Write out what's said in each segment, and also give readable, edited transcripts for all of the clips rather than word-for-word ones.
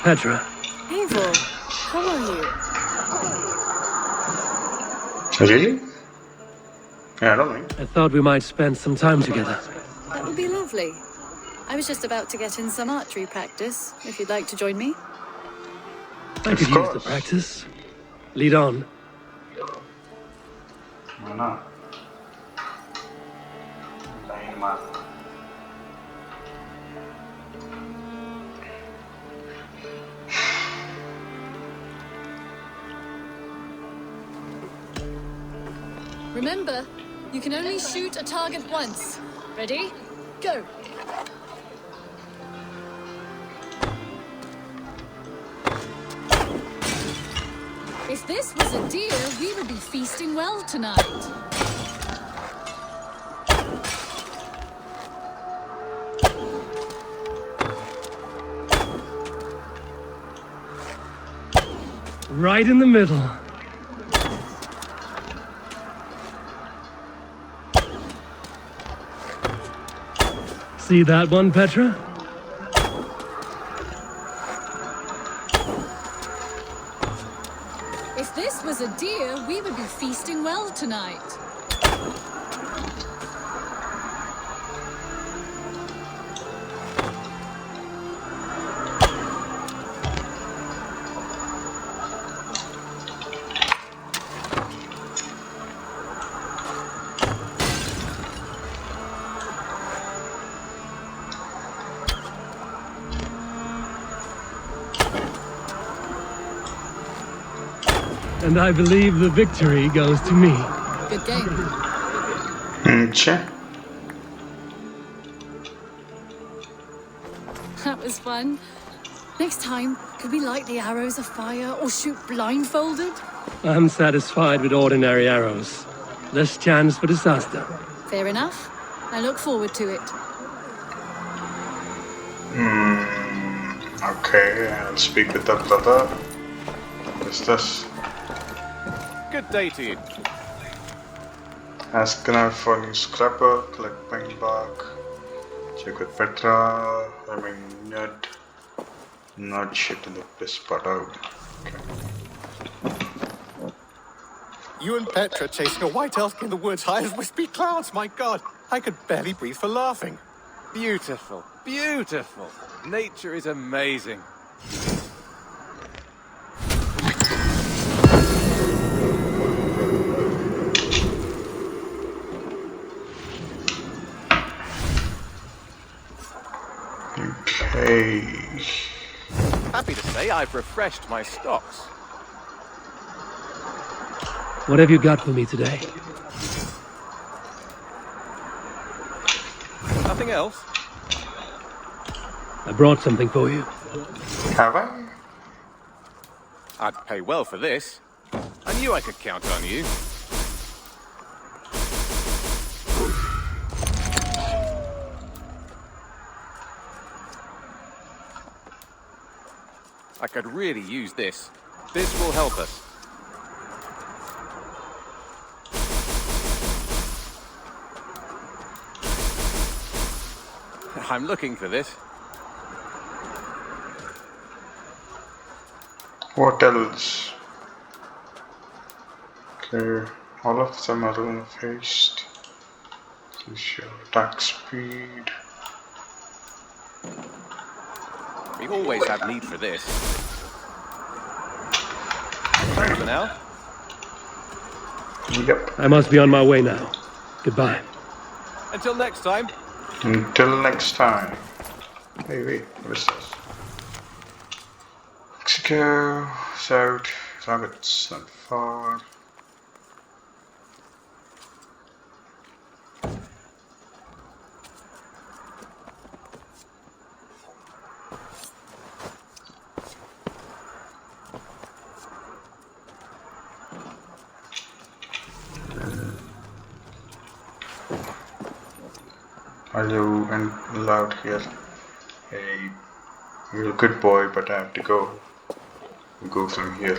Petra. Eivor, how are you? Really? Yeah, I don't think. I thought we might spend some time together. That would be lovely. I was just about to get in some archery practice, if you'd like to join me. I could use the practice. Lead on. Why not? Line mark. Remember, you can only shoot a target once. Ready? Go! If this was a deer, we would be feasting well tonight. Right in the middle. See that one, Petra? If this was a deer, we would be feasting well tonight. And I believe the victory goes to me. Good game. Check. That was fun. Next time, could we light the arrows afire or shoot blindfolded? I'm satisfied with ordinary arrows. Less chance for disaster. Fair enough. I look forward to it. Okay, I'll speak with the brother. What is this? Good day to you. Ask Gunnar for new scrapper, collect pine bark, check with Petra, not shit in the piss spot out. Okay. You and Petra chasing a white elk in the woods high as wispy clouds, my god! I could barely breathe for laughing. Beautiful, beautiful. Nature is amazing. Okay. Happy to say I've refreshed my stocks. What have you got for me today? Nothing else? I brought something for you. Have I? I'd pay well for this. I knew I could count on you. I could really use this. This will help us. I'm looking for this. What else? Okay, all of them are rune-faced. This is your attack speed. We always have need for this. For now. Yep. I must be on my way now. Goodbye. Until next time. Until next time. Hey, wait, what is this? Mexico, south, targets not far. Are you allowed here? Hey, you're a good boy, but I have to go. Go from here.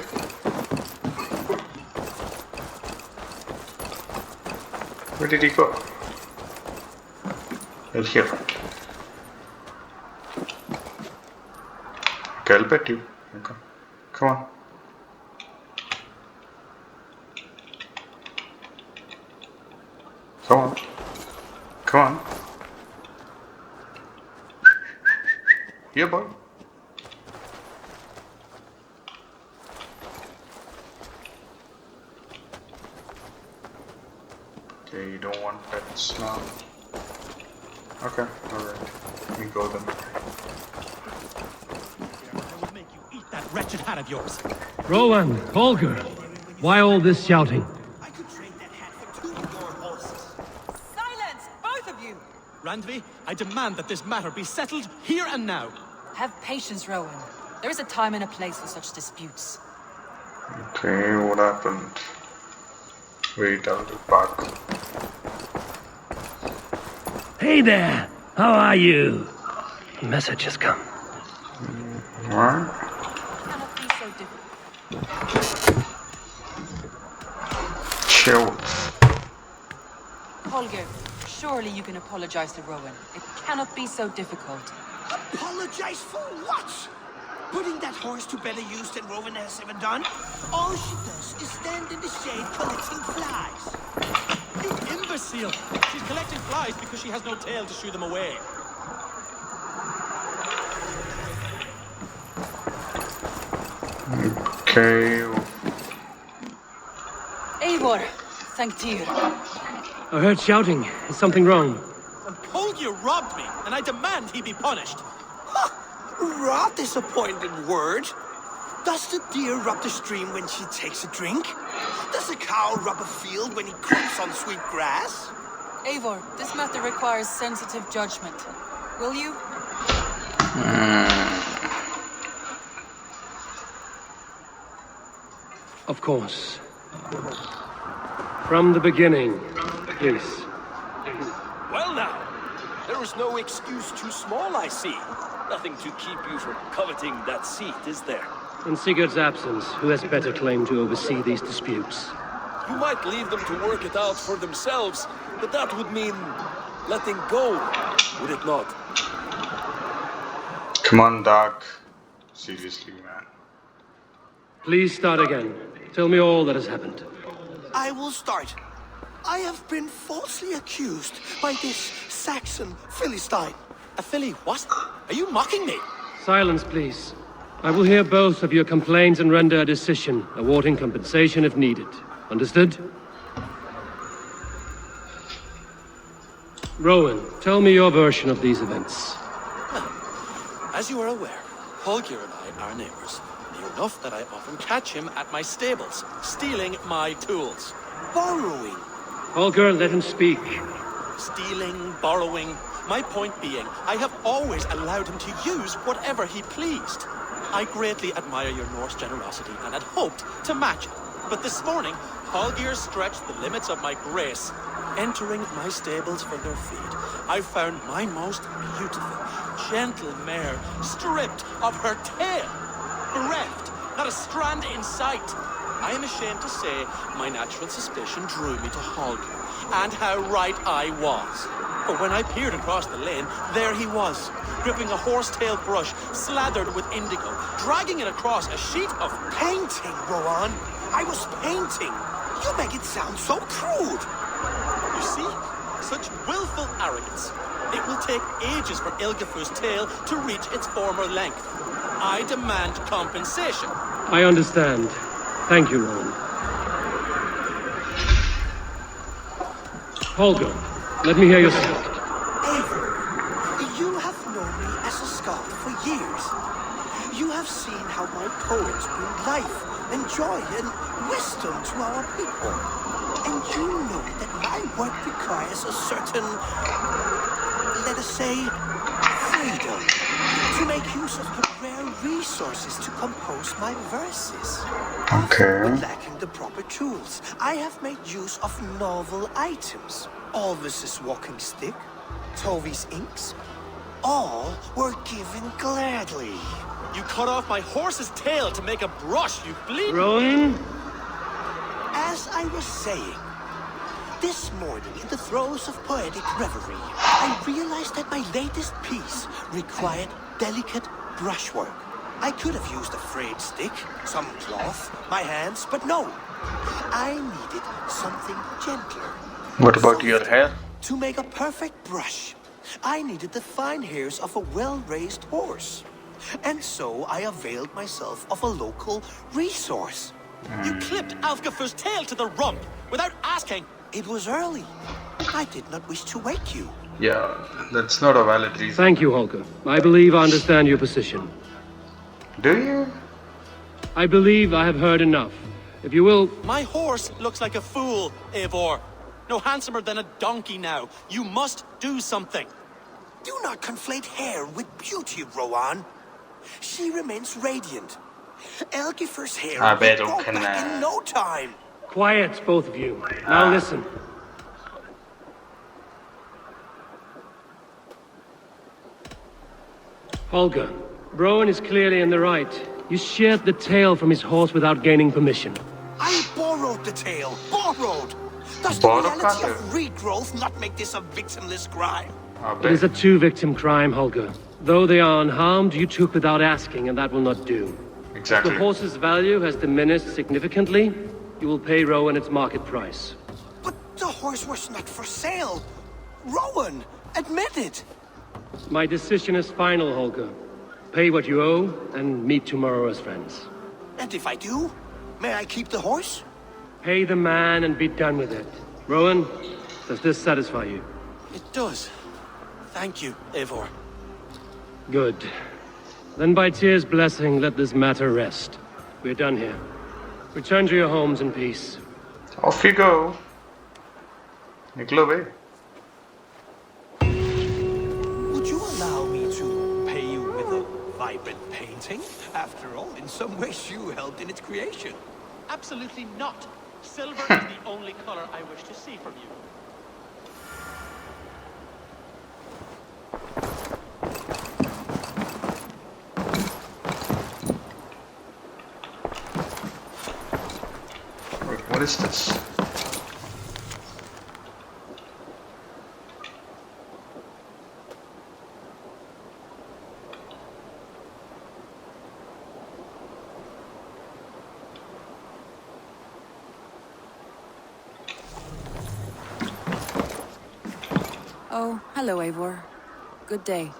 Where did he go? Right here. Okay, I'll bet you. Okay. Come on. Come on. Come on. Here, boy. Okay, you don't want pets now. Okay, alright. We go then. I will make you eat that wretched hat of yours. Rowan, Holger, why all this shouting? I could trade that hat for 2 of your horses. Silence, both of you! Randvi, I demand that this matter be settled here and now. Have patience, Rowan. There is a time and a place for such disputes. Okay, what happened? Wait, I'll be back. Hey there! How are you? A message has come. What? Cannot be so difficult. Chill. Holger, surely you can apologize to Rowan. It cannot be so difficult. Apologize for what? Putting that horse to better use than Rowan has ever done? All she does is stand in the shade collecting flies. You imbecile! She's collecting flies because she has no tail to shoo them away. Okay. Eivor, thank you. I heard shouting. Is something wrong? Holger robbed me, and I demand he be punished. Rot is a pointed word. Does the deer rub the stream when she takes a drink? Does a cow rub a field when he crops on sweet grass? Eivor, this matter requires sensitive judgment. Will you? Of course. From the beginning, please. Well now, there is no excuse too small, I see. Nothing to keep you from coveting that seat, is there? In Sigurd's absence, who has better claim to oversee these disputes? You might leave them to work it out for themselves, but that would mean letting go, would it not? Come on, Doc. Seriously, man. Please start again. Tell me all that has happened. I will start. I have been falsely accused by this Saxon Philistine. A filly, what? Are you mocking me? Silence, please. I will hear both of your complaints and render a decision, awarding compensation if needed. Understood? Rowan, tell me your version of these events. As you are aware, Holger and I are neighbors. Near enough that I often catch him at my stables, stealing my tools. Borrowing. Holger, let him speak. Stealing, borrowing. My point being, I have always allowed him to use whatever he pleased. I greatly admire your Norse generosity and had hoped to match it. But this morning, Holger stretched the limits of my grace. Entering my stables for their feed, I found my most beautiful, gentle mare stripped of her tail. Bereft, not a strand in sight. I am ashamed to say my natural suspicion drew me to Holger, and how right I was. For when I peered across the lane, there he was, gripping a horsetail brush slathered with indigo, dragging it across a sheet of Painting, Rowan. I was painting. You make it sound so crude. You see? Such willful arrogance. It will take ages for Ilgefu's tail to reach its former length. I demand compensation. I understand. Thank you, Rowan. Holger, let me hear your side. Eivor, you have known me as a Scot for years. You have seen how my poems bring life and joy and wisdom to our people. And you know that my work requires a certain, let us say, freedom to make use of the rare resources to compose my verses. Okay. Often lacking the proper tools, I have made use of novel items. Alvis's walking stick, Tovi's inks, all were given gladly. You cut off my horse's tail to make a brush, you bleed. Rowan? As I was saying, this morning in the throes of poetic reverie, I realized that my latest piece required delicate brushwork. I could have used a frayed stick, some cloth, my hands, but no. I needed something gentler. What about your Softer. hair? To make a perfect brush, I needed the fine hairs of a well-raised horse. And so I availed myself of a local resource. You clipped Alfgafer's tail to the rump without asking. It was early. I did not wish to wake you. Yeah, that's not a valid reason. Thank you, Holger. I believe I understand your position. Do you? I believe I have heard enough. If you will... My horse looks like a fool, Eivor. No handsomer than a donkey now. You must do something. Do not conflate hair with beauty, Rowan. She remains radiant. Algifer's hair I will bet grow can, back in no time. Quiet, both of you. Now listen. Holger, Rowan is clearly in the right. You sheared the tail from his horse without gaining permission. I borrowed the tail. Borrowed! Does the Borrowed reality it? of regrowth not make this a victimless crime? I It is bet. a two-victim crime, Holger. Though they are unharmed, you took without asking, and that will not do. If Exactly. the horse's value has diminished significantly, you will pay Rowan its market price. But the horse was not for sale. Rowan, admit it. My decision is final, Holger. Pay what you owe, and meet tomorrow as friends. And if I do, may I keep the horse? Pay the man and be done with it. Rowan, does this satisfy you? It does. Thank you, Eivor. Good. Then by Tyr's blessing, let this matter rest. We're done here. Return to your homes in peace. Off you go. Niklo away. Would you allow me to pay you with a vibrant painting? After all, in some ways you helped in its creation. Absolutely not. Silver is the only color I wish to see from you. Wait, what is this? Oh, hello, Eivor. Good day.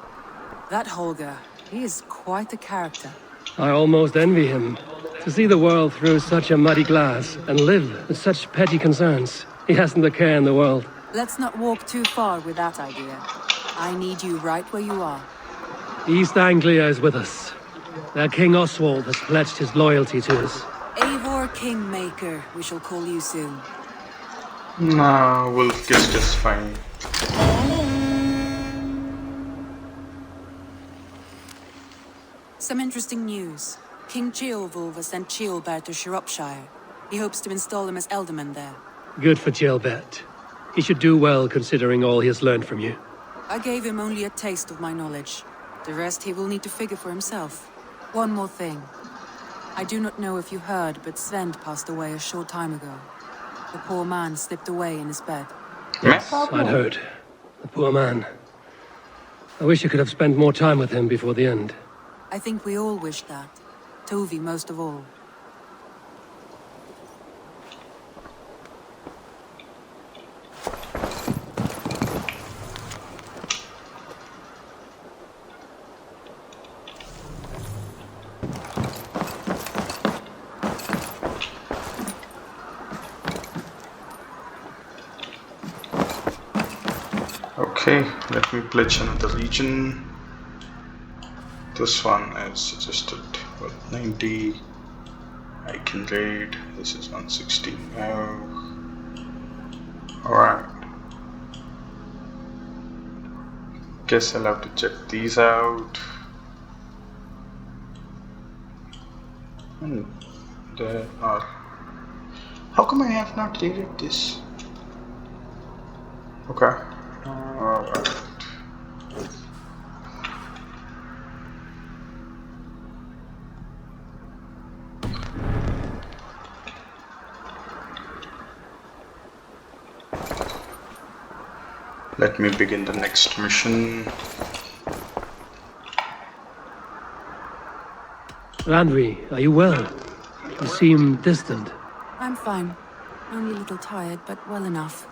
That Holger, he is quite the character. I almost envy him. To see the world through such a muddy glass and live with such petty concerns. He hasn't a care in the world. Let's not walk too far with that idea. I need you right where you are. East Anglia is with us. Their King Oswald has pledged his loyalty to us. Eivor Kingmaker, we shall call you soon. No, we'll guess just fine. Some interesting news. King Ceolwulf has sent Ceolbert to Shropshire. He hopes to install him as Ealdorman there. Good for Ceolbert. He should do well considering all he has learned from you. I gave him only a taste of my knowledge. The rest he will need to figure for himself. One more thing. I do not know if you heard, but Sven passed away a short time ago. The poor man slipped away in his bed. Yes, I'd heard. The poor man. I wish I could have spent more time with him before the end. I think we all wish that. Tovi most of all. Okay, let me pledge another region. This one is suggested with 90. I can raid. This is 160 now. Alright. Guess I'll have to check these out. There are. How come I have not raided this? Okay. Alright. Let me begin the next mission. Randvi, are you well? You seem distant. I'm fine. Only a little tired, but well enough.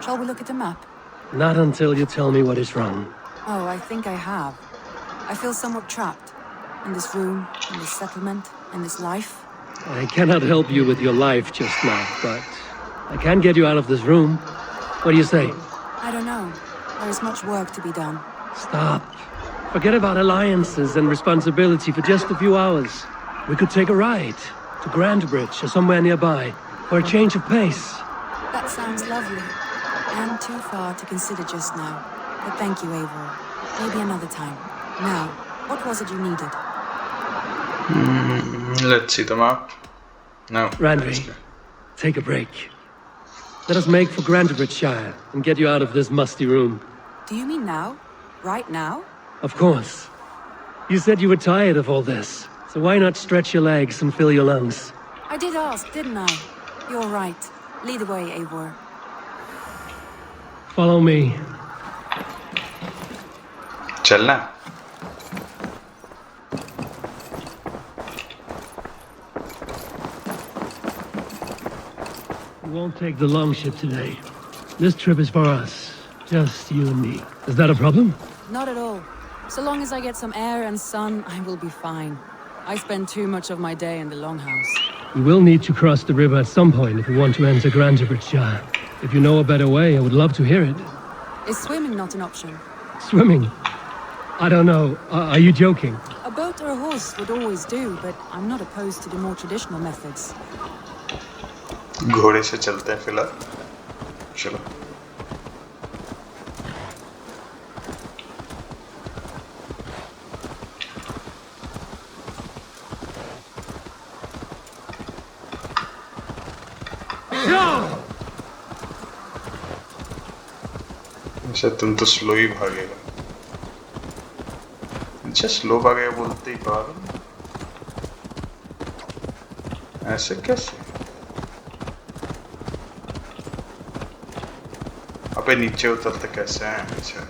Shall we look at the map? Not until you tell me what is wrong. Oh, I think I have. I feel somewhat trapped. In this room, in this settlement, in this life. I cannot help you with your life just now, but I can get you out of this room. What do you say? I don't know. There is much work to be done. Stop. Forget about alliances and responsibility for just a few hours. We could take a ride to Grandbridge or somewhere nearby for a change of pace. That sounds lovely. And too far to consider just now. But thank you, Eivor. Maybe another time. Now, what was it you needed? Let's see the map. No. Randvi, take a break. Let us make for Grandbridgeshire and get you out of this musty room. Do you mean now? Right now? Of course. You said you were tired of all this, so why not stretch your legs and fill your lungs? I did ask, didn't I? You're right. Lead the way, Eivor. Follow me. चलना. We won't take the longship today. This trip is for us. Just you and me. Is that a problem? Not at all. So long as I get some air and sun, I will be fine. I spend too much of my day in the longhouse. We will need to cross the river at some point if we want to enter Grandbridgeshire. If you know a better way, I would love to hear it. Is swimming not an option? Swimming? I don't know. Are you joking? A boat or a horse would always do, but I'm not opposed to the more traditional methods. घोड़े से चलते हैं फिलहाल. चलो. अच्छा तुम तो slow ही भागेगा. अच्छा स्लो भागेगा बोलते ही भाग. ऐसे कैसे? अबे नीचे उतरते कैसे हैं? अच्छा.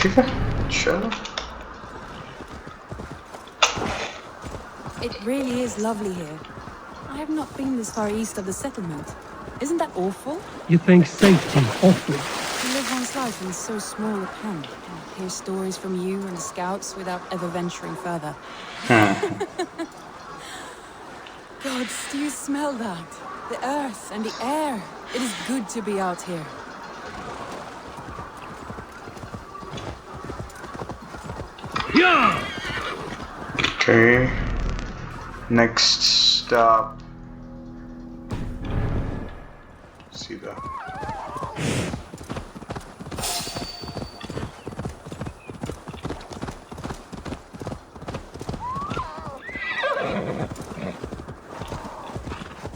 ठीक है. चलो. It really is lovely here. I have not been this far east of the settlement. Isn't that awful? You think safety awful? To live one's life in so small a pen, and hear stories from you and the scouts without ever venturing further. Gods, do you smell that? The earth and the air. It is good to be out here. Yeah! Okay. Next stop. See that.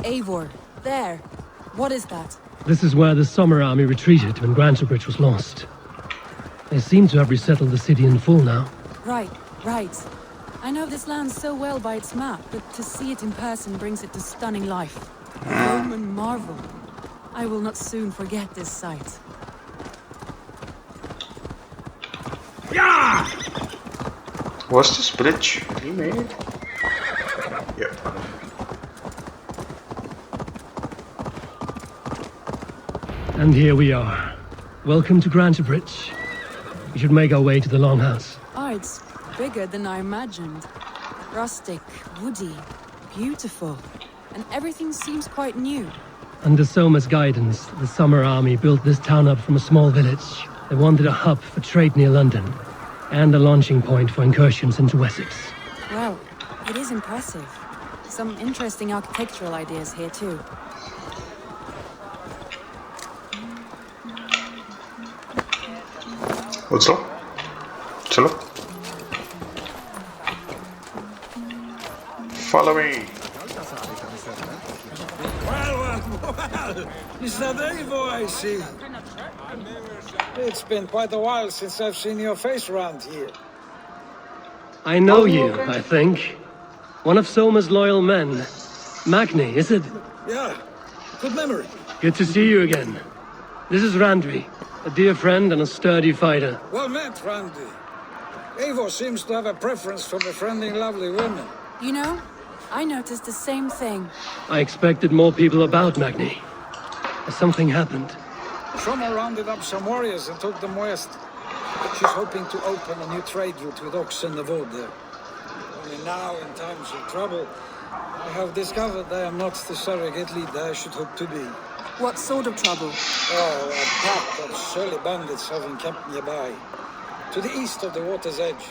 Eivor, there. What is that? This is where the Summer Army retreated when Grantebridge was lost. They seem to have resettled the city in full now. Right, right. I know this land so well by its map, but to see it in person brings it to stunning life. Roman marvel. I will not soon forget this sight. Yeah! Was this bridge remade? Yep. And here we are. Welcome to Grantebridge. We should make our way to the Longhouse. Oh, it's bigger than I imagined. Rustic, woody, beautiful. And everything seems quite new. Under Soma's guidance, the Summer Army built this town up from a small village. They wanted a hub for trade near London, and a launching point for incursions into Wessex. Well, it is impressive. Some interesting architectural ideas here too. What's up? Chalo. Follow me. Well, Is that Eivor I see? It's been quite a while since I've seen your face around here. I know you, I think. One of Soma's loyal men. Magni, is it? Yeah, good memory. Good to see you again. This is Randvi, a dear friend and a sturdy fighter. Well met, Randvi. Eivor seems to have a preference for befriending lovely women. You know, I noticed the same thing. I expected more people about Magni. Has something happened? Soma rounded up some warriors and took them west. She's hoping to open a new trade route with oxen and wood there. Only now, in times of trouble, I have discovered I am not the surrogate leader I should hope to be. What sort of trouble? Oh, a pack of surly bandits have encamped nearby. To the east of the water's edge.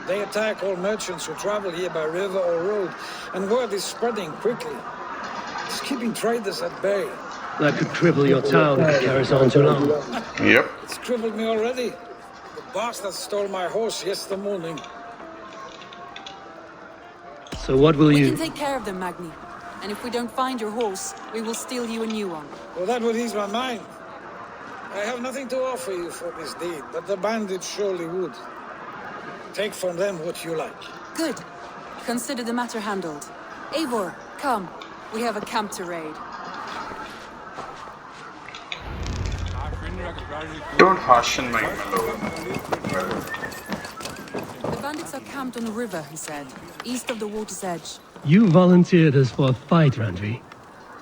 They attack all merchants who travel here by river or road, and word is spreading quickly. It's keeping traders at bay. That could cripple your town if it carries on too long. Yep. It's crippled me already. The bastard stole my horse yesterday morning. So what will We you... can take care of them, Magni. And if we don't find your horse, we will steal you a new one. Well, that would ease my mind. I have nothing to offer you for this deed, but the bandits surely would. Take from them what you like. Good. Consider the matter handled. Eivor, come. We have a camp to raid. Don't harshen my mellow. The bandits are camped on the river, he said, east of the water's edge. You volunteered us for a fight, Randvi.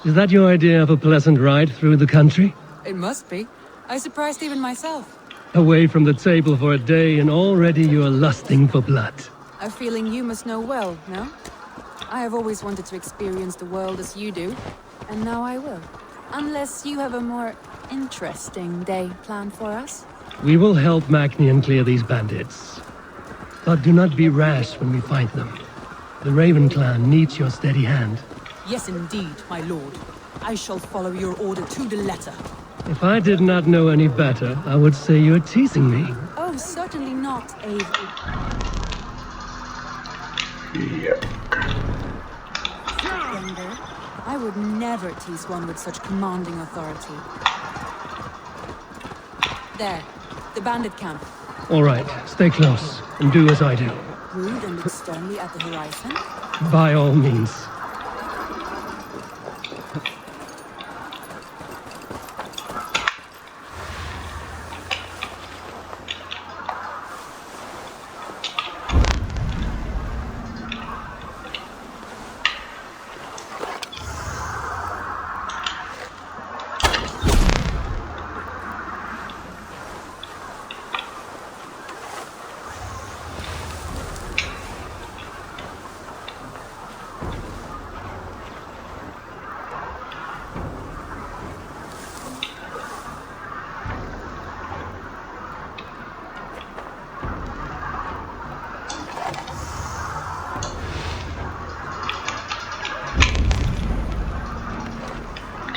Is that your idea of a pleasant ride through the country? It must be. I surprised even myself. Away from the table for a day and already you are lusting for blood. A feeling you must know well, no? I have always wanted to experience the world as you do, and now I will. Unless you have a more interesting day planned for us. We will help Magnian clear these bandits. But do not be rash when we find them. The Raven clan needs your steady hand. Yes, indeed, my lord. I shall follow your order to the letter. If I did not know any better, I would say you're teasing me. Oh, certainly not, Eivor. Yep. Younger, I would never tease one with such commanding authority. There, the bandit camp. All right, stay close and do as I do. Rude and look sternly at the horizon. By all means.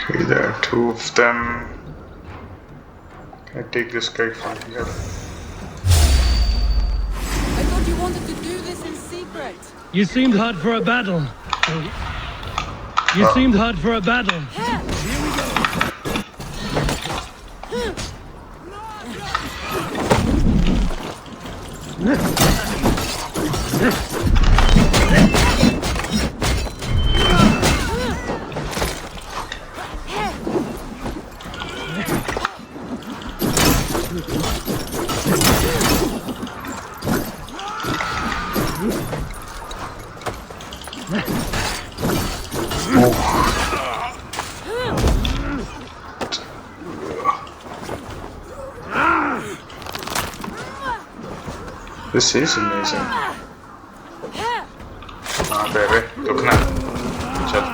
Okay, there are two of them. Can I take this guy from here? I thought you wanted to do this in secret. You seemed hot for a battle. You seemed hot for a battle. This is amazing. हाँ बेबे रुकना चल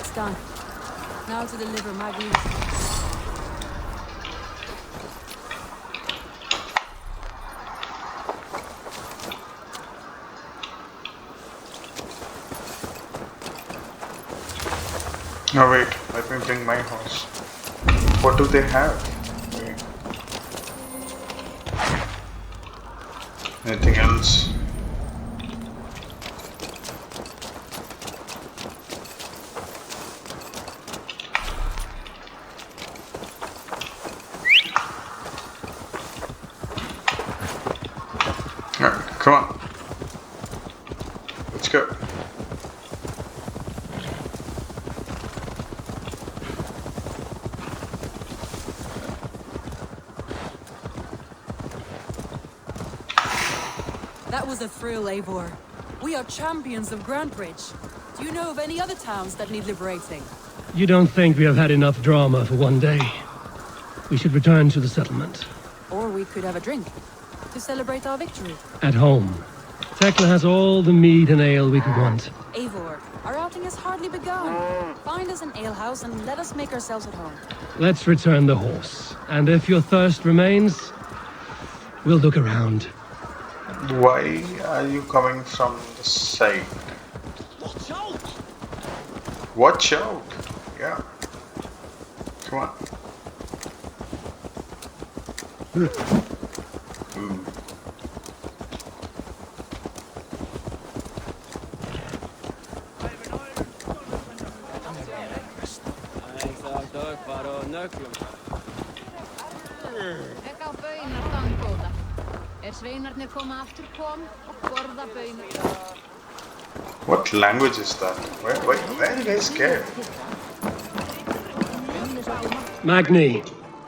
That's done. Now to deliver my greetings. Oh wait, let me bring my horse. What do they have? Wait. Anything else? Alright, come on. Let's go. That was a thrill, Eivor. We are champions of Grandbridge. Do you know of any other towns that need liberating? You don't think we have had enough drama for one day? We should return to the settlement. Or we could have a drink to celebrate our victory. At home. Tekla has all the mead and ale we could want. Eivor, our outing has hardly begun. Find us an alehouse and let us make ourselves at home. Let's return the horse. And if your thirst remains, we'll look around. Why are you coming from the side? Watch out! Watch out! Yeah. Come on. Ooh. Ek á baunar þangbóta. Sveinarnir koma aftur kom og borða baunar. What language is that? Where are you guys scared? Magni,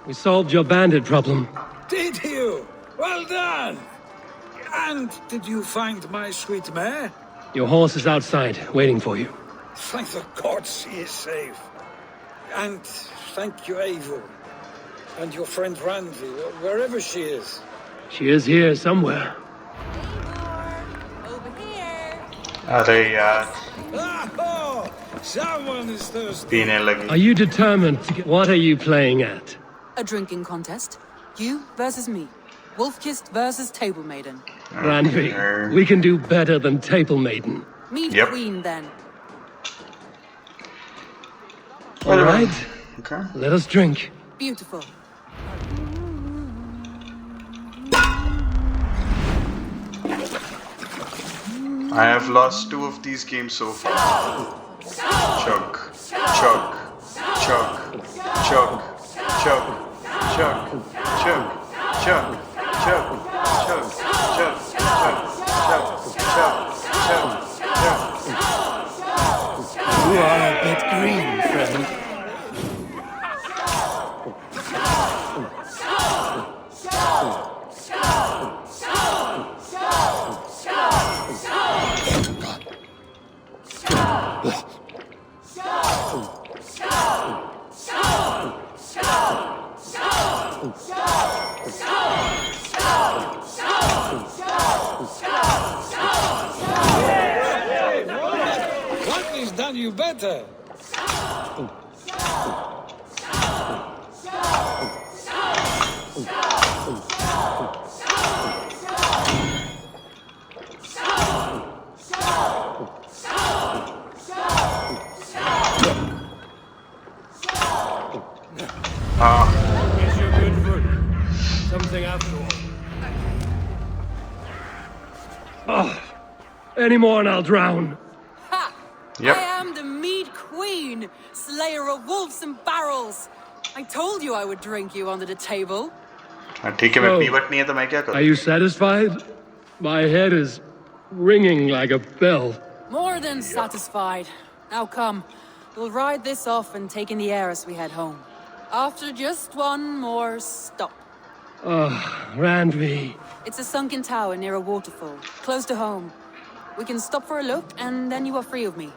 we solved your bandit problem. Did you? Well done! And did you find my sweet mare? Your horse is outside, waiting for you. Thank the gods she is safe. And thank you, Eivor. And your friend Randvi, wherever she is. She is here somewhere. Over here. अरे यार Oh, someone is thirsty. पीने लगी. Are you determined to get... What are you playing at? A drinking contest. You versus me. Wolf-kissed versus Table Maiden. Randvi, we can do better than Table Maiden. Meet Yep. Queen, then. All right, Okay. let us drink. Beautiful. I have lost 2 of these games so far. Chug, chug, chug, chug, chug, chug, chug, chug, chug, chug, chug, chug, chug, chug, chug. You are a bit green, friend. What is done you better? Guess you're good for something after all. Oh, any more and I'll drown. Ha! Yep. I am the mead queen, slayer of wolves and barrels. I told you I would drink you under the table. ठीक है मैं So, pivot नहीं है तो मैं क्या Are करूँ? you satisfied? My head is ringing like a bell. More than satisfied. Now come, we'll ride this off and take in the air as we head home. After just one more stop. Randvi. It's a sunken tower near a waterfall, close to home. We can stop for a look, and then you are free of me.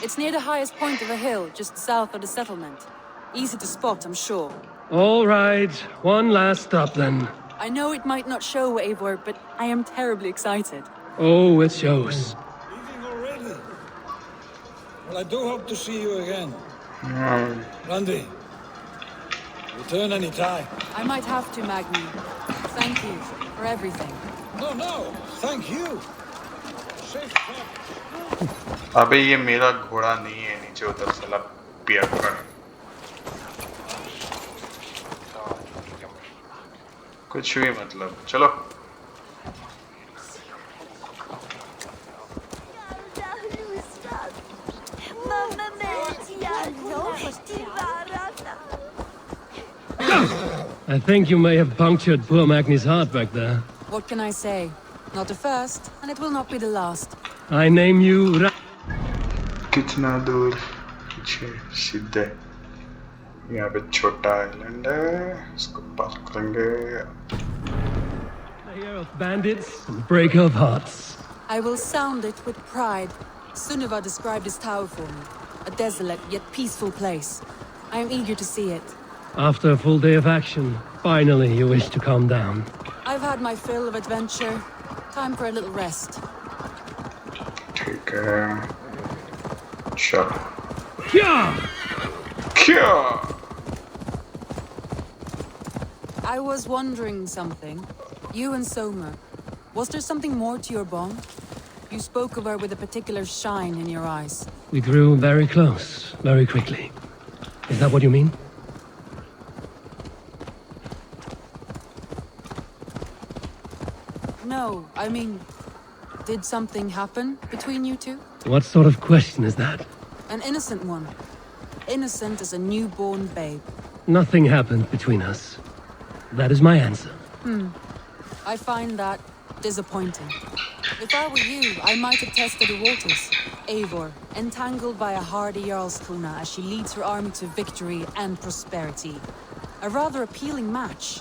It's near the highest point of a hill, just south of the settlement. Easy to spot, I'm sure. All right, one last stop then. I know it might not show, Eivor, but I am terribly excited. Oh, it shows. Leaving already? Well, I do hope to see you again. Randvi, return any time. I might have to, Magni. Thank you for everything. No, thank you. Safe travels. अबे ये मेरा घोड़ा नहीं है, नीचे उतर साला पियक्कड़। कुछ भी मतलब, चलो। I think you may have punctured poor Magni's heart back there. What can I say? Not the first, and it will not be the last. I name you कितना दूर पीछे सीधे यहाँ पे छोटा आइलैंड है, इसको पार करेंगे। Player of bandits and breaker of hearts. I will sound it with pride. Sunniva described this tower for me. A desolate yet peaceful place. I am eager to see it. After a full day of action, finally you wish to calm down. I've had my fill of adventure. Time for a little rest. ठीक है, चलो। क्या? I was wondering something. You and Soma, was there something more to your bond? You spoke of her with a particular shine in your eyes. We grew very close, very quickly. Is that what you mean? No, I mean, did something happen between you two? What sort of question is that? An innocent one. Innocent as a newborn babe. Nothing happened between us. That is my answer. I find that disappointing. If I were you, I might have tested the waters. Eivor, entangled by a hardy Jarlskona as she leads her army to victory and prosperity. A rather appealing match.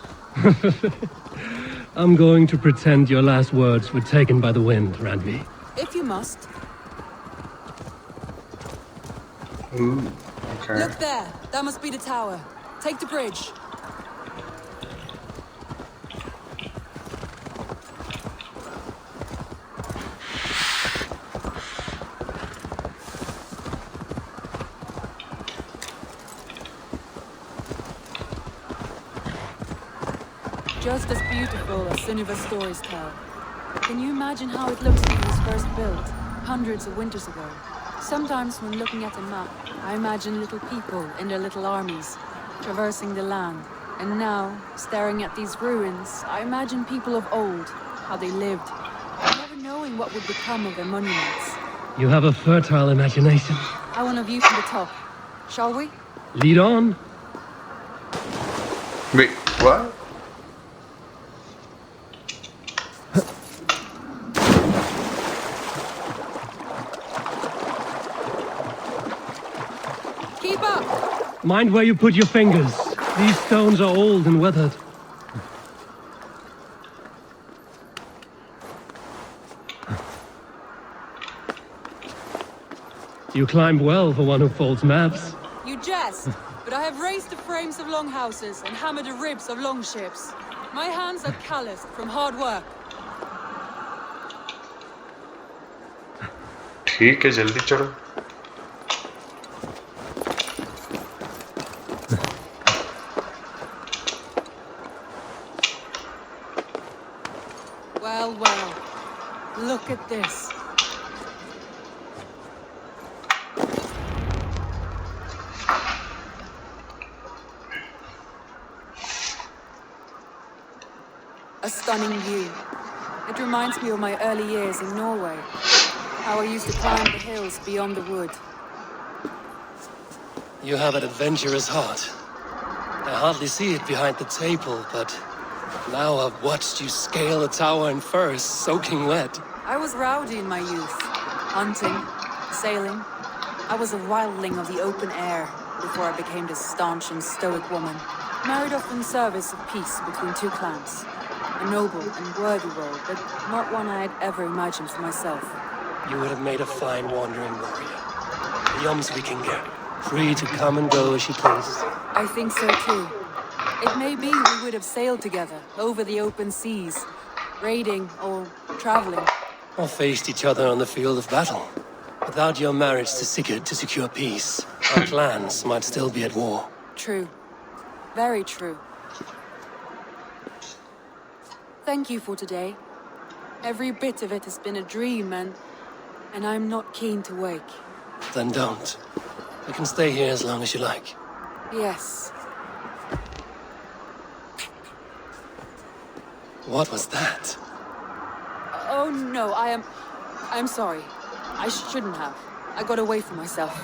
I'm going to pretend your last words were taken by the wind, Randvi. If you must. Ooh, okay. Look there! That must be the tower. Take the bridge. Just as beautiful as Sunniva's stories tell. Can you imagine how it looks when it was first built, hundreds of winters ago? Sometimes when looking at a map, I imagine little people in their little armies, traversing the land. And now, staring at these ruins, I imagine people of old, how they lived, never knowing what would become of their monuments. You have a fertile imagination. I want a view from the top. Shall we? Lead on. Wait, what? Keep up! Mind where you put your fingers. These stones are old and weathered. You climbed well for one who folds maps. You jest, but I have raised the frames of longhouses and hammered the ribs of longships. My hands are calloused from hard work. ठीक है, जल्दी चढ़ो। Well, well. Look at this. A stunning view. It reminds me of my early years in Norway. How I used to climb the hills beyond the wood. You have an adventurous heart. I hardly see it behind the table, but now I've watched you scale a tower in furs, soaking wet. I was rowdy in my youth. Hunting, sailing. I was a wildling of the open air before I became this staunch and stoic woman. Married off in service of peace between two clans. A noble and worthy role, but not one I had ever imagined for myself. You would have made a fine wandering warrior. The yums we can get, free to come and go as she pleases. I think so too. It may be we would have sailed together over the open seas, raiding or traveling. Or faced each other on the field of battle. Without your marriage to Sigurd to secure peace, our clans might still be at war. True. Very true. Thank you for today. Every bit of it has been a dream, and I'm not keen to wake. Then don't. You can stay here as long as you like. Yes. What was that? Oh no, I'm sorry. I shouldn't have. I got away from myself.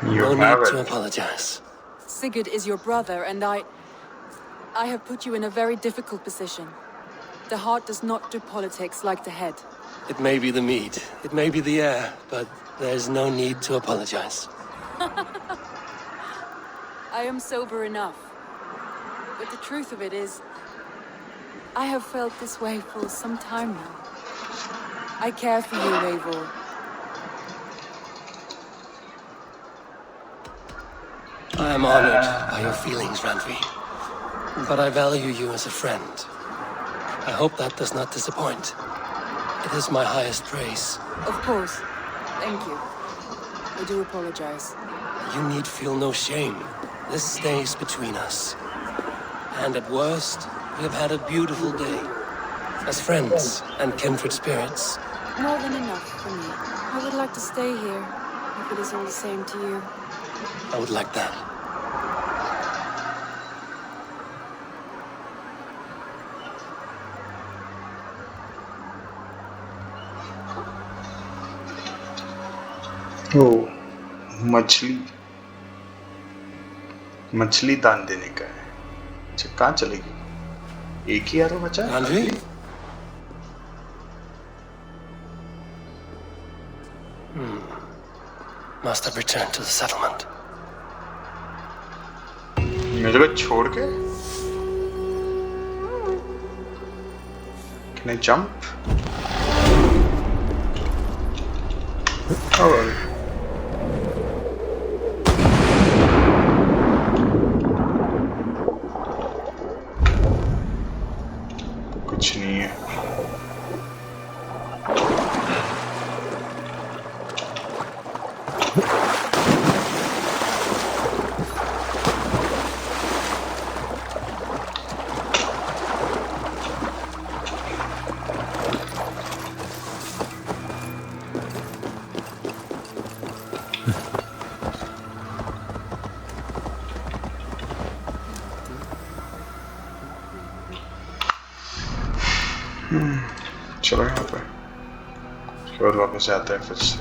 No need to apologize. Sigurd is your brother, and I have put you in a very difficult position. The heart does not do politics like the head. It may be the meat, it may be the air, but there's no need to apologize. I am sober enough. But the truth of it is, I have felt this way for some time now. I care for you, Eivor. I am honored by your feelings, Randvi. But I value you as a friend. I hope that does not disappoint. It is my highest praise. Of course. Thank you. I do apologize. You need feel no shame. This stays between us. And at worst, we have had a beautiful day. As friends and kindred spirits. More than enough for me. I would like to stay here, if it is all the same to you. I would like that. ओ मछली दान देने का है। अच्छा कहाँ चलेगी? एक ही आरो बचा? Randvi? Must have returned to the settlement. मेरे को छोड़ के? Can I jump? Oh. कुछ नहीं है। चलो यहाँ पे उसके बाद वापस जाते हैं फिर से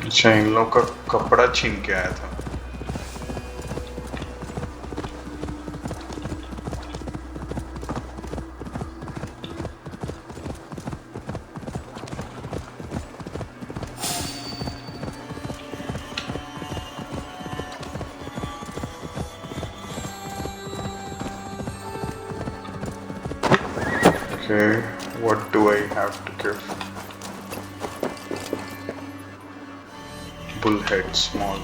अच्छा इन लोग का कपड़ा छीन के आया था Okay, what do I have to give? Bullhead, small.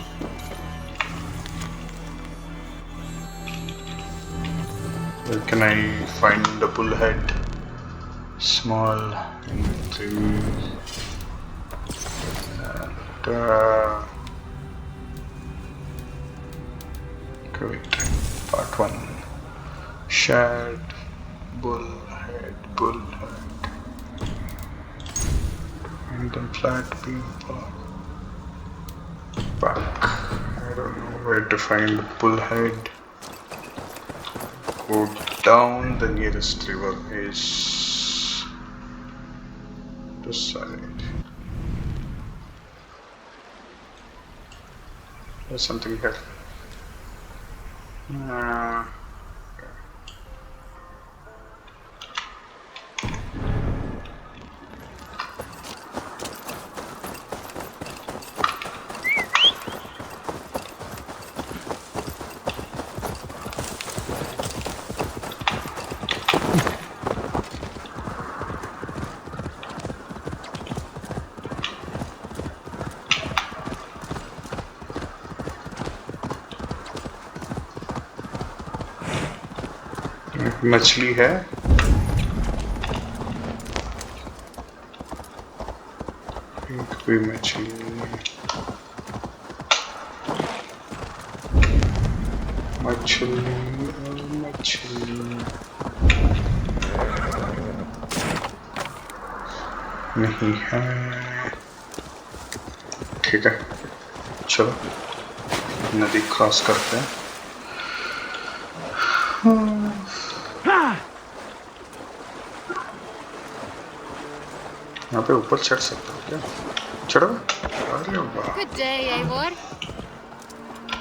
Where can I find the bullhead? Small inventory. And okay, wait. Part 1. Shared bullhead. And then flat beam back. I don't know where to find bullhead. Go down, the nearest river is this side. There's something here. मछली है? एक भी मछली नहीं। मछली नहीं है। ठीक है, चलो नदी क्रॉस करते हैं। यहाँ पे ऊपर चढ़ सकते हो क्या? चढ़ो। अरे वाह। Good day, Eivor.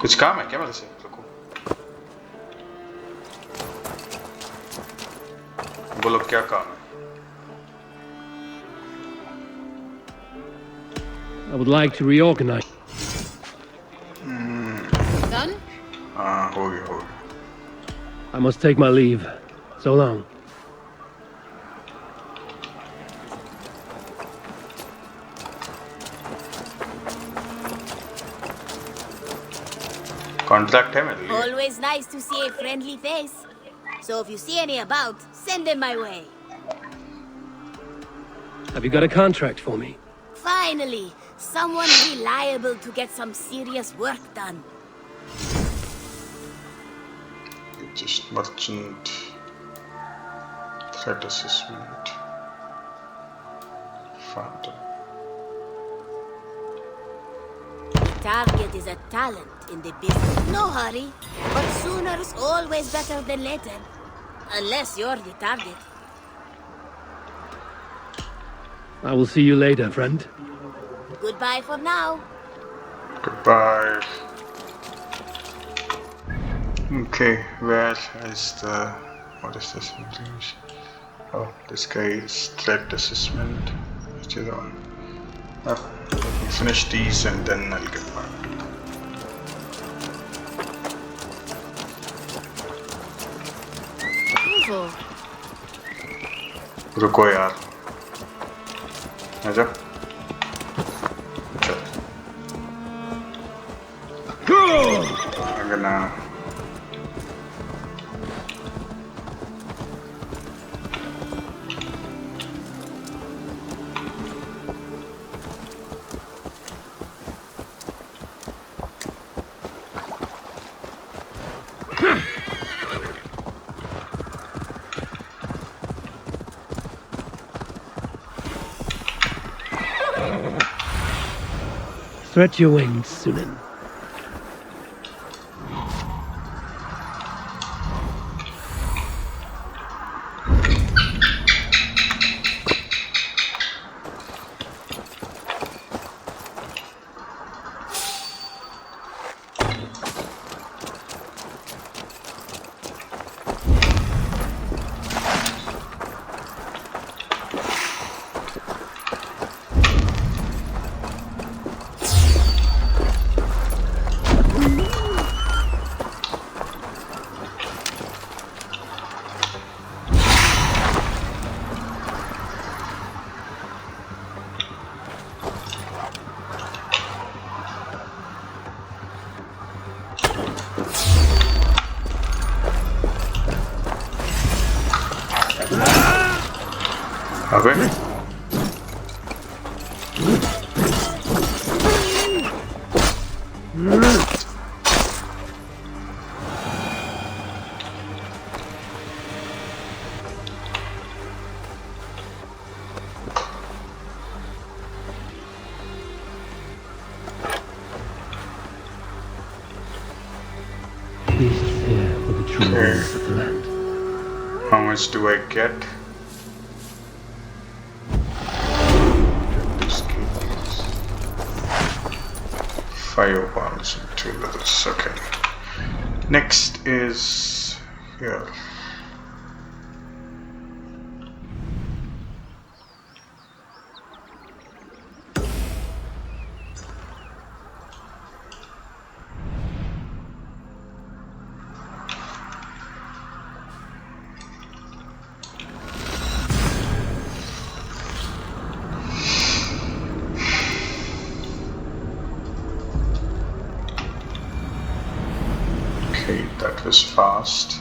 कुछ काम है क्या मेरे से? रुको, बोलो क्या काम है? I would like to reorganize. Done? हाँ, हो गया। I must take my leave. So long. Contract है मेरे लिए। Always nice to see a friendly face. So if you see any about, send them my way. Have you got a contract for me? Finally, someone reliable to get some serious work done. Just merchant. Threat assessment. Phantom. Target is a talent in the business. No hurry, but sooner is always better than later. Unless you're the target. I will see you later, friend. Goodbye for now. Goodbye. Okay, where is the... what is this English? Oh, this guy is threat assessment. Which is on. Let me finish these and then I'll get back. Eivor. रुको यार, आजा। चल। अगला। Stretch your wings, Lunden. अबे Please prepare for the true limits of the land. how much do I get? Fireballs and 2 leathers. Okay. Next is here. Okay, that was fast.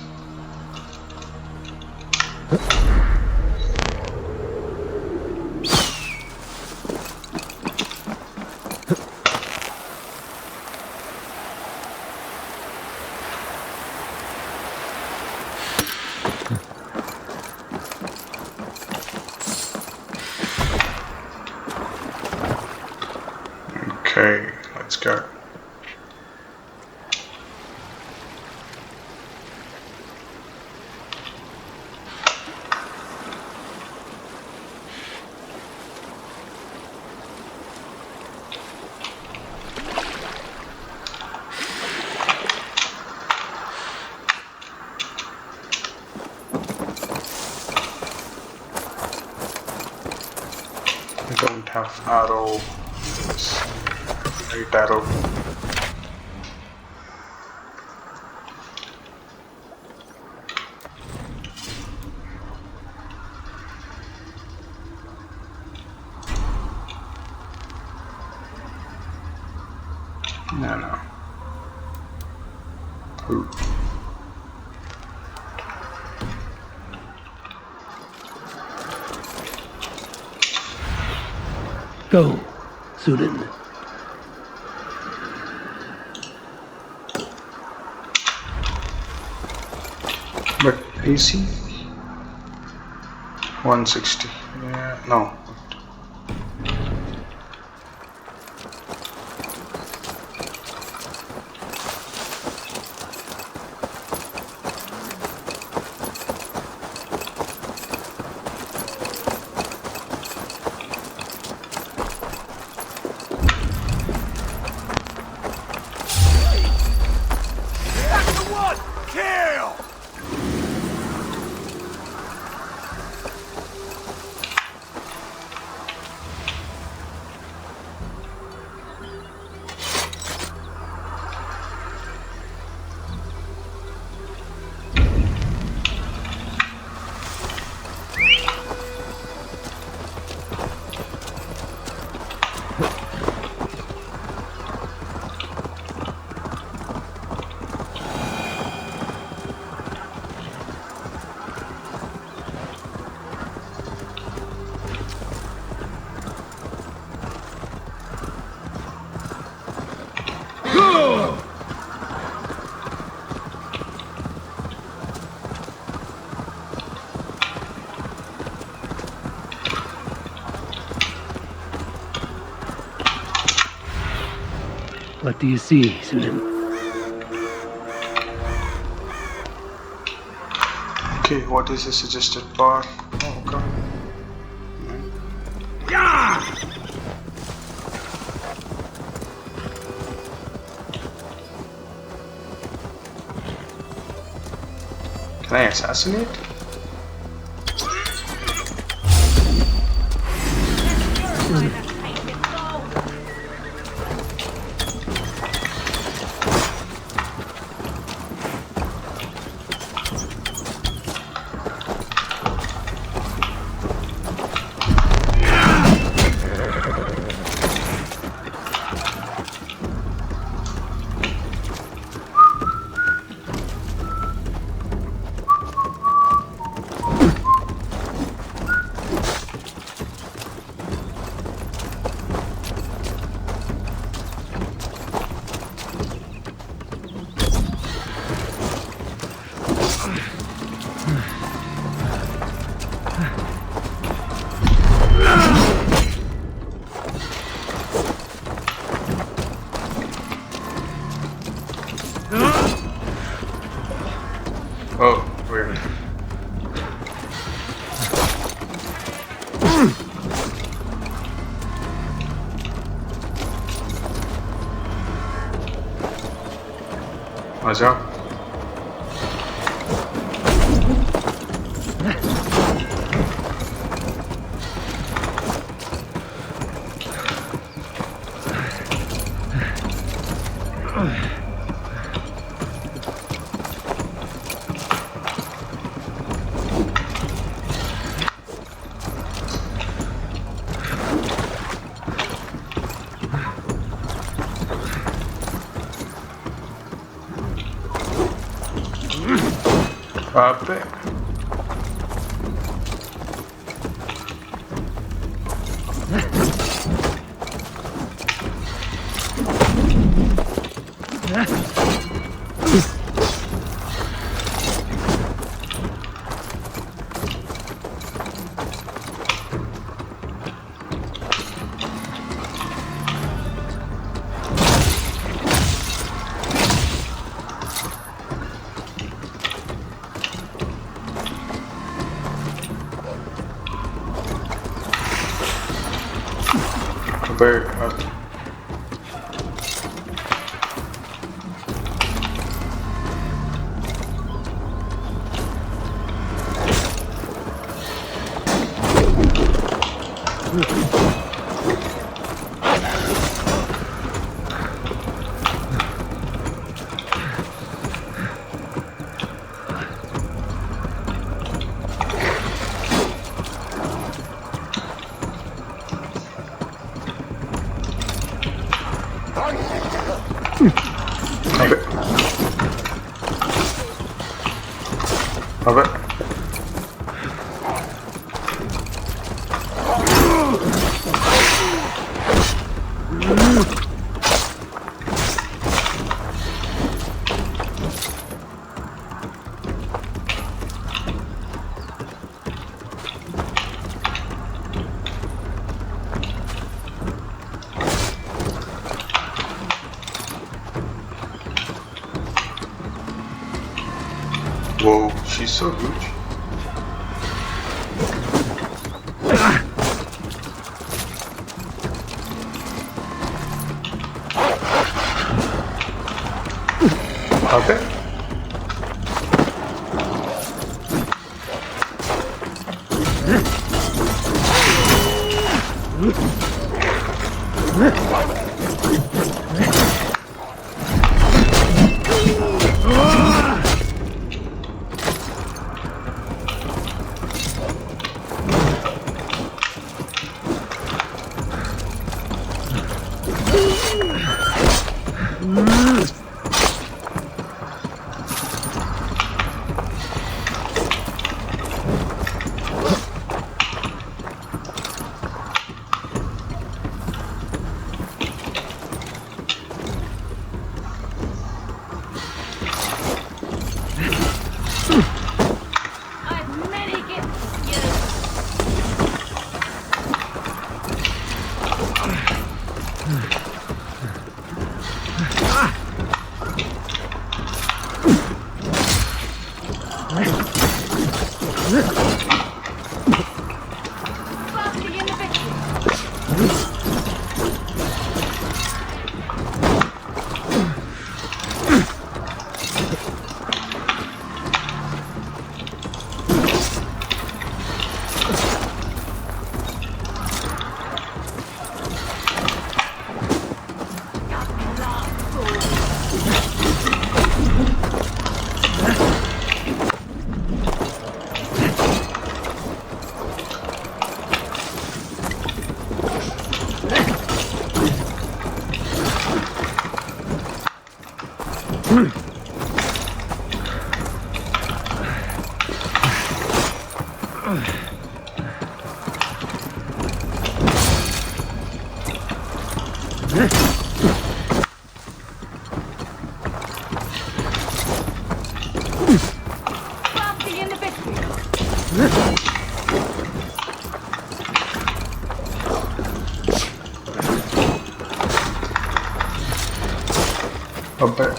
Okay, let's go. I don't have arrow. Yes. Right arrow. No. Ooh. Go, Lunden. But AC 160. Yeah, no. What do you see, Lunden? Okay, what is the suggested bar? Oh, God. Can I assassinate? Oh, weird. Watch out. Vabbè. Where? Abi. Whoa, she's so huge. Okay. I've many gifts for you. Basking in the victory. Basking in the victory. Okay.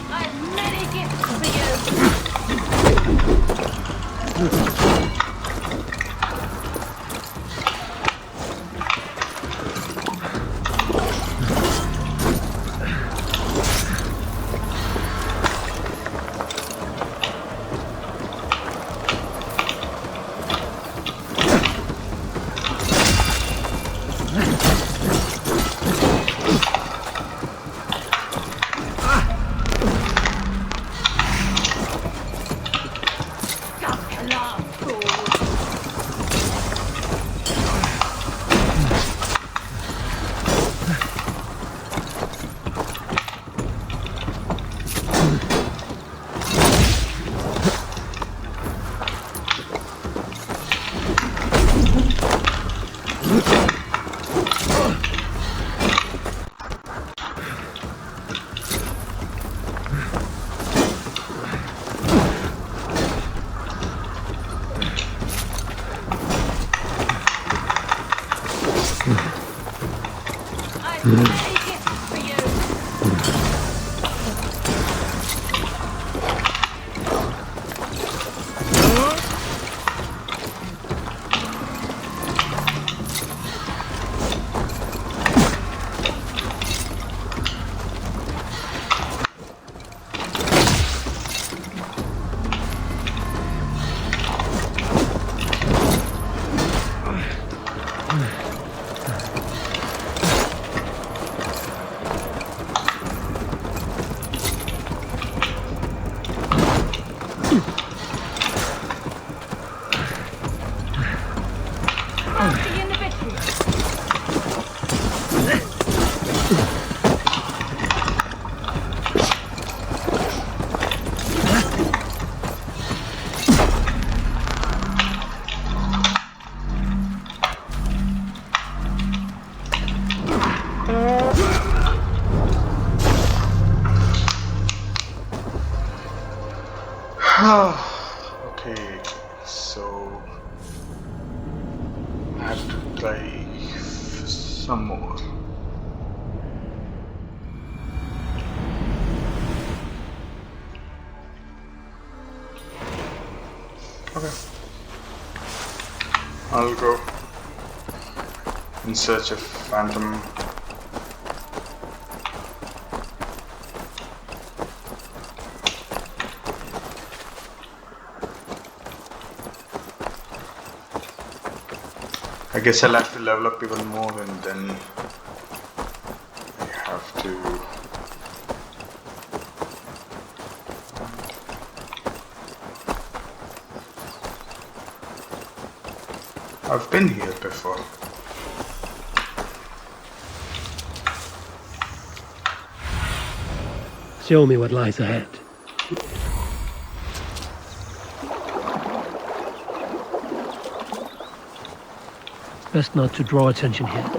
I've many gifts for you. Come along. Okay, so I have to try some more. Okay, I'll go in search of Phantom. I guess I'll have to level up even more, and then I have to I've been here before. Show me what lies ahead. Best not to draw attention here.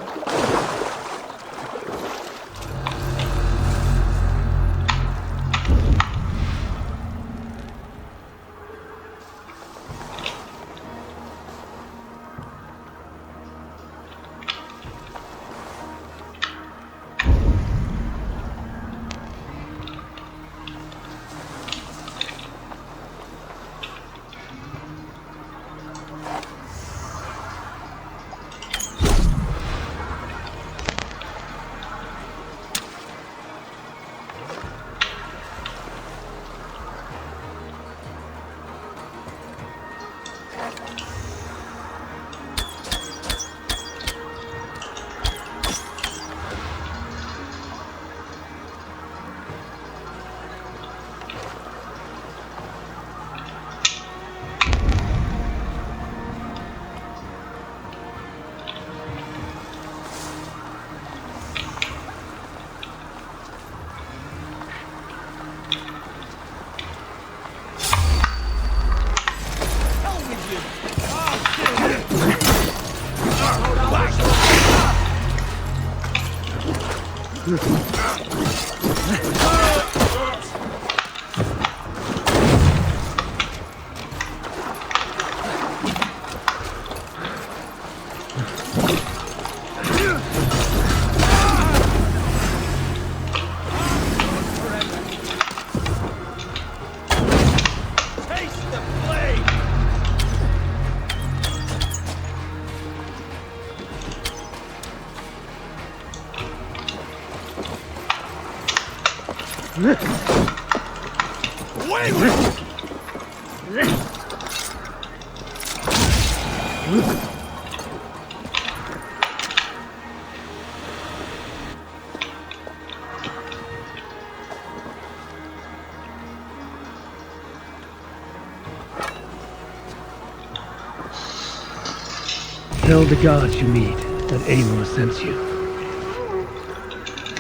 Tell the gods you meet that Eivor sends you.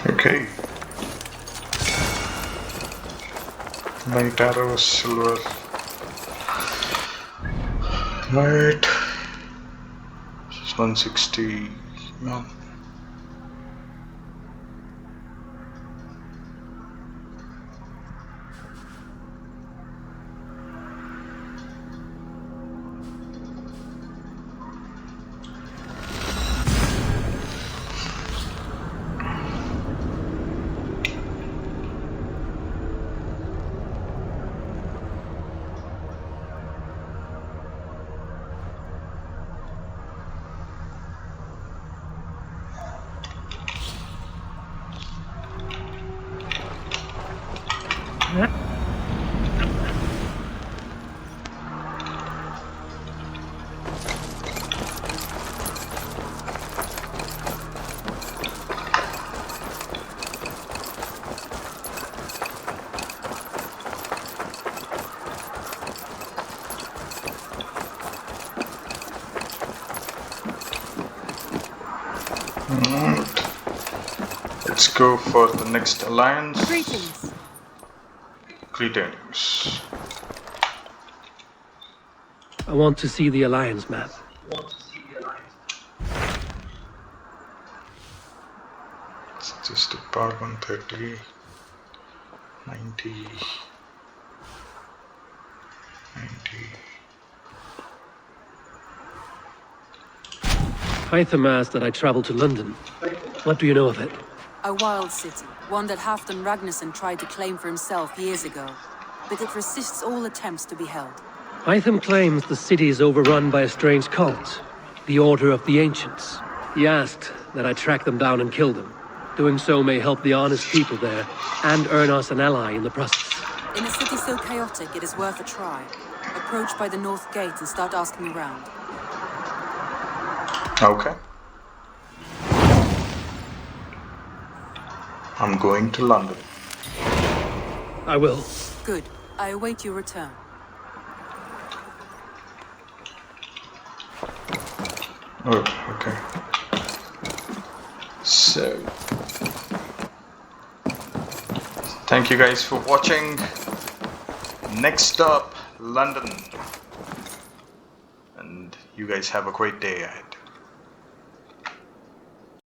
Okay. Light arrows, silver. Right. This is 160. No. Let's go for the next alliance. Greetings. Greetings. I want to see the Alliance map. It's just a power 130, 90, 90. Hytham asked that I travel to London. What do you know of it? A wild city, one that Halfdan Ragnarsson tried to claim for himself years ago. But it resists all attempts to be held. Hytham claims the city is overrun by a strange cult, the Order of the Ancients. He asked that I track them down and kill them. Doing so may help the honest people there, and earn us an ally in the process. In a city so chaotic, it is worth a try. Approach by the north gate and start asking around. Okay. I'm going to London. I will. Good. I await your return. Oh, okay. So, thank you guys for watching. Next up, London. And you guys have a great day ahead.